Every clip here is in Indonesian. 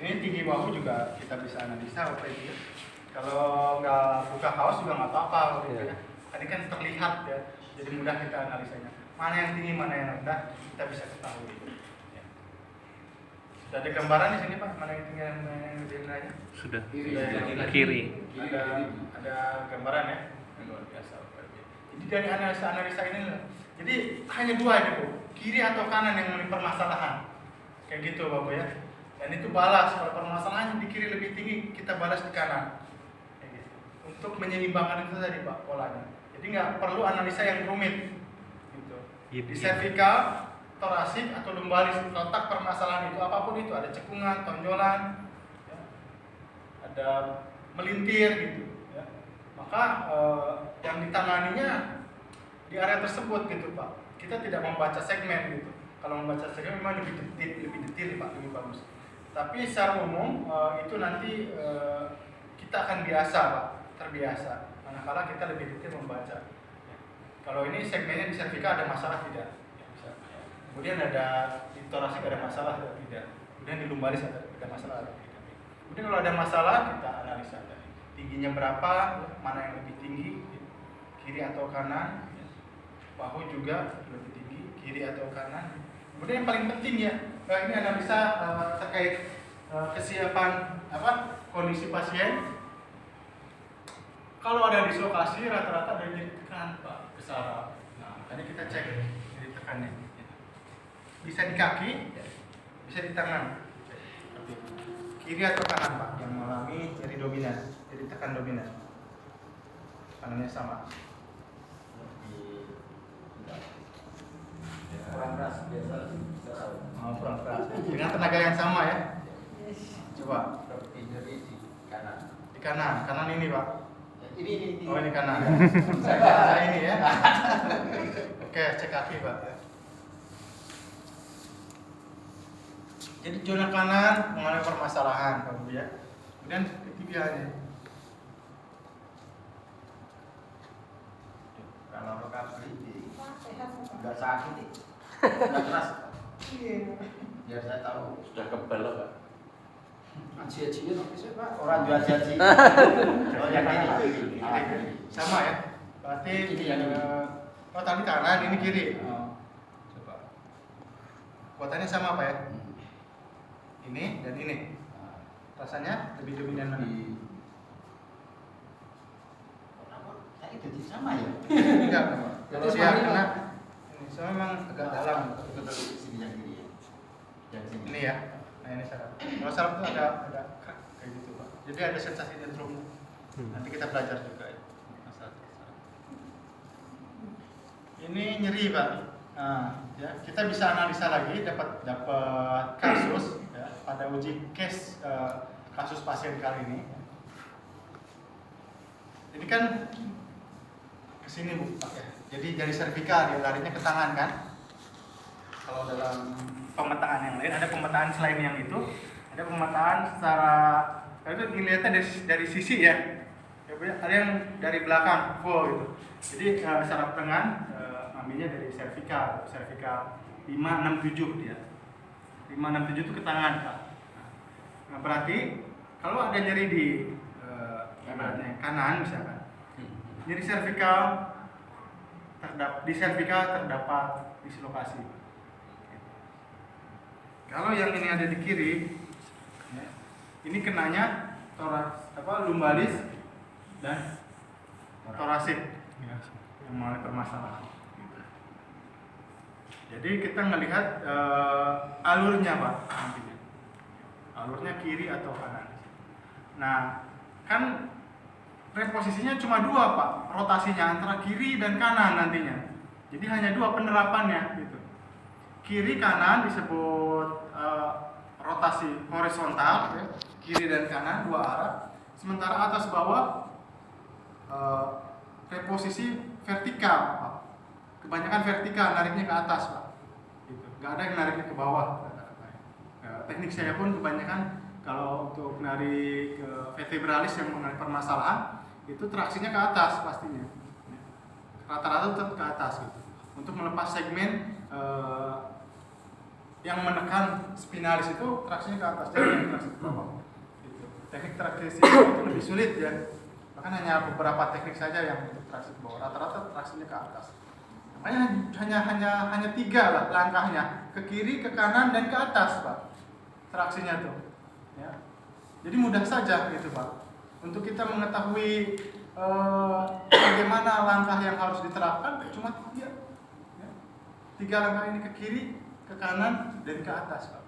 Ini tinggi bahu juga kita bisa analisa apa itu ya. Kalau nggak buka kaos juga nggak apa-apa gitu ya. Tadi kan terlihat ya, jadi mudah kita analisanya. Mana yang tinggi, mana yang rendah, kita bisa ketahui. Ya. Sudah ada gambaran di sini Pak, mana yang tinggi, mana yang rendahnya? Sudah. Kiri. Ada gambaran ya, yang luar biasa. Jadi dari analisa ini, jadi hanya dua itu Bu, kiri atau kanan yang memiliki permasalahan. Kayak gitu Bapak ya. Dan itu balas, kalau permasalahannya di kiri lebih tinggi, kita balas di kanan. Kayak gitu. Untuk menyeimbangkan itu tadi Pak polanya. Jadi nggak perlu analisa yang rumit. Gitu. Di cervical, torasik atau lumbalis, letak permasalahan itu apapun itu, ada cekungan, tonjolan, ya, ada melintir gitu. Ya. Maka yang ditanganinya di area tersebut gitu Pak. Kita tidak membaca segmen gitu. Kalau membaca segmen memang lebih detail Pak, lebih bagus. Tapi secara umum itu nanti kita akan biasa Pak, terbiasa. Manakala kita lebih detail membaca. Ya. Kalau ini segmennya di cervical ada masalah tidak? Ya, bisa. Kemudian ada di torasik ada masalah atau tidak? Kemudian di lumbalis ada masalah atau tidak? Kemudian kalau ada masalah kita analisa tadi. Tingginya berapa? Mana yang lebih tinggi? Kiri atau kanan? Bahu juga lebih tinggi, kiri atau kanan? Kemudian yang paling penting ya, ini analisa terkait kesiapan kondisi pasien. Kalau ada dislokasi rata-rata ada nyeri tekan Pak besar. Nah, tadi kita cek nyeri tekannya. Bisa di kaki, bisa di tangan. Kiri atau kanan Pak yang mengalami nyeri dominan, nyeri tekan dominan. Tangannya sama. Kurang keras biasa bisa tahu. Oh, kurang keras. Dengan tenaga yang sama ya. Coba. Di kanan ini Pak. Ini. Oh ini kanan. Saya ini ya. Oke, cek kaki Pak. Jadi zona kanan mengalami permasalahan Pak Bu ya. Kemudian tibianya. Kalau recovery nggak sakit nih. Nggak keras. Iya. Biar saya tahu. Sudah kebal loh Pak. Aji-ajinya tapi saya Pak. Orang jual aji. Oh yang ini. Sama ya. Berarti ini yang ini. Oh tadi kanan, ini kiri. Oh. Coba. Kuatannya sama Pak ya? Ini dan ini. Rasanya lebih dominan mana? Saya itu sama ya? Enggak Pak. Kalau dia kena saya memang agak dalam. Sini yang kiri ya. Yang sini. Ini ya. Nah ini saraf. Kalau saraf itu ada kayak gitu Pak. Jadi ada sensasi dentrum. Nanti kita belajar juga ya. Masalah saraf. Ini nyeri Pak. Nah, ya kita bisa analisa lagi dapat kasus ya, pada uji case kasus pasien kali ini. Ini kan kesini Bu Pak ya. Jadi dari servikal dia larinya ke tangan kan. Kalau dalam pemetaan yang lain ada pemetaan selain yang itu, ada pemetaan secara itu dilihatnya dari sisi ya. Ada yang dari belakang full gitu. Jadi saraf lengan ambilnya dari servikal 567 dia. 567 itu ke tangan Pak. Nah, berarti kalau ada nyeri di kanan misalkan. Nyeri servikal di servikal terdapat dislokasi. Kalau yang ini ada di kiri, ya, ini kenanya lumbalis dan torasik ya, yang mengalami permasalahan. Jadi kita melihat alurnya Pak, nantinya. Alurnya kiri atau kanan. Nah, kan reposisinya cuma dua Pak, rotasinya antara kiri dan kanan nantinya. Jadi hanya dua penerapannya gitu. Kiri kanan disebut rotasi horizontal ya. Kiri dan kanan dua arah. Sementara atas bawah reposisi vertikal Pak. Kebanyakan vertikal, nariknya ke atas Pak. Gitu. Gak ada yang nariknya ke bawah. Teknik saya pun kebanyakan kalau untuk narik vertebralis yang mengalami permasalahan itu traksinya ke atas pastinya. Rata-rata tetap ke atas gitu. Untuk melepas segmen yang menekan spinalis itu traksinya ke atas, jadi traksi ke bawah. Gitu. Teknik traksi itu lebih sulit ya. Bahkan hanya beberapa teknik saja yang untuk traksi ke bawah. Rata-rata traksinya ke atas. Makanya hanya 3 lah langkahnya, ke kiri, ke kanan, dan ke atas, Pak. Traksinya tuh. Ya. Jadi mudah saja gitu, Pak. Untuk kita mengetahui bagaimana langkah yang harus diterapkan, cuma 3. Ya. 3 langkah ini, ke kiri, ke kanan, dan ke atas, Pak.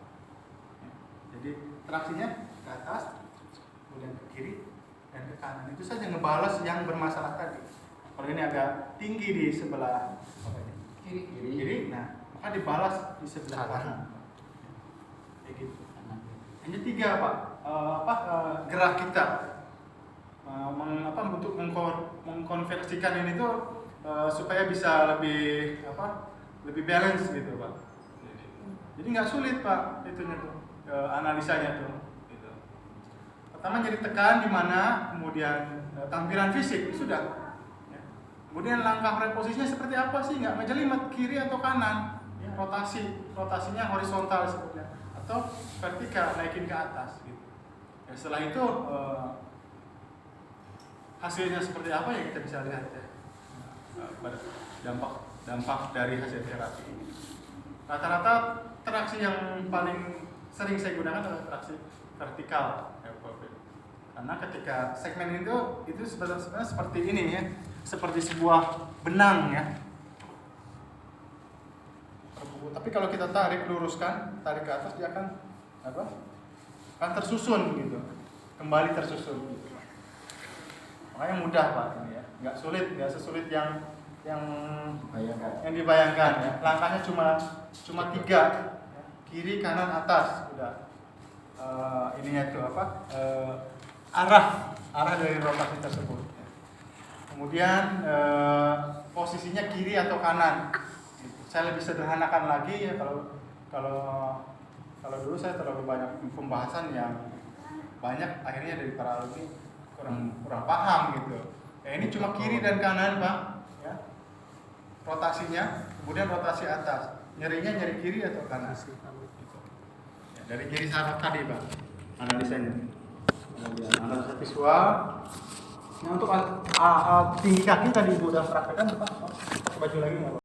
Ya. Jadi traksinya ke atas, kemudian ke kiri, dan ke kanan. Itu saja ngebalas yang bermasalah tadi. Kalau ini agak tinggi di sebelah kiri, nah maka dibalas di sebelah kanan. Kayak gitu. Hanya 3, Pak. Gerak kita untuk mengkonversikan ini tuh supaya bisa lebih balance gitu, Pak. Jadi nggak sulit, Pak, itunya tuh analisanya tuh. Gitu. Pertama nyari tekan di mana, kemudian tampilan fisik sudah. Ya. Kemudian langkah reposisinya seperti apa sih? Nggak ngejelimet kiri atau kanan. Ya, rotasinya horizontal sebetulnya atau vertikal, naikin ke atas. Gitu. Ya, setelah itu hasilnya seperti apa ya kita bisa lihat ya. Dampak dari hasil terapi ini. Rata-rata traksi yang paling sering saya gunakan adalah traksi vertikal. Karena ketika segmen itu sebenarnya seperti ini ya, seperti sebuah benang ya. Tapi kalau kita luruskan, tarik ke atas, dia akan tersusun gitu, kembali tersusun. Gitu. Makanya mudah, Pak, ini ya, nggak sulit, nggak sesulit yang dibayangkan ya. Langkahnya cuma 3, kiri, kanan, atas, udah. Ininya tuh arah dari rotasi tersebut. Kemudian posisinya kiri atau kanan. Saya lebih sederhanakan lagi ya, kalau dulu saya terlalu banyak pembahasan yang banyak akhirnya dari para alumni kurang paham gitu. Ya, ini cuma kiri dan kanan, Pak. Ya. Rotasinya, kemudian rotasi atas. Nyerinya nyeri kiri atau kanan. Gitu. Ya, dari kiri saraf tadi, Pak. Analisanya. Kemudian analisa visual. Nah, untuk tinggi kaki tadi Ibu udah praktekkan, Pak. Pakai baju lagi nggak, Pak?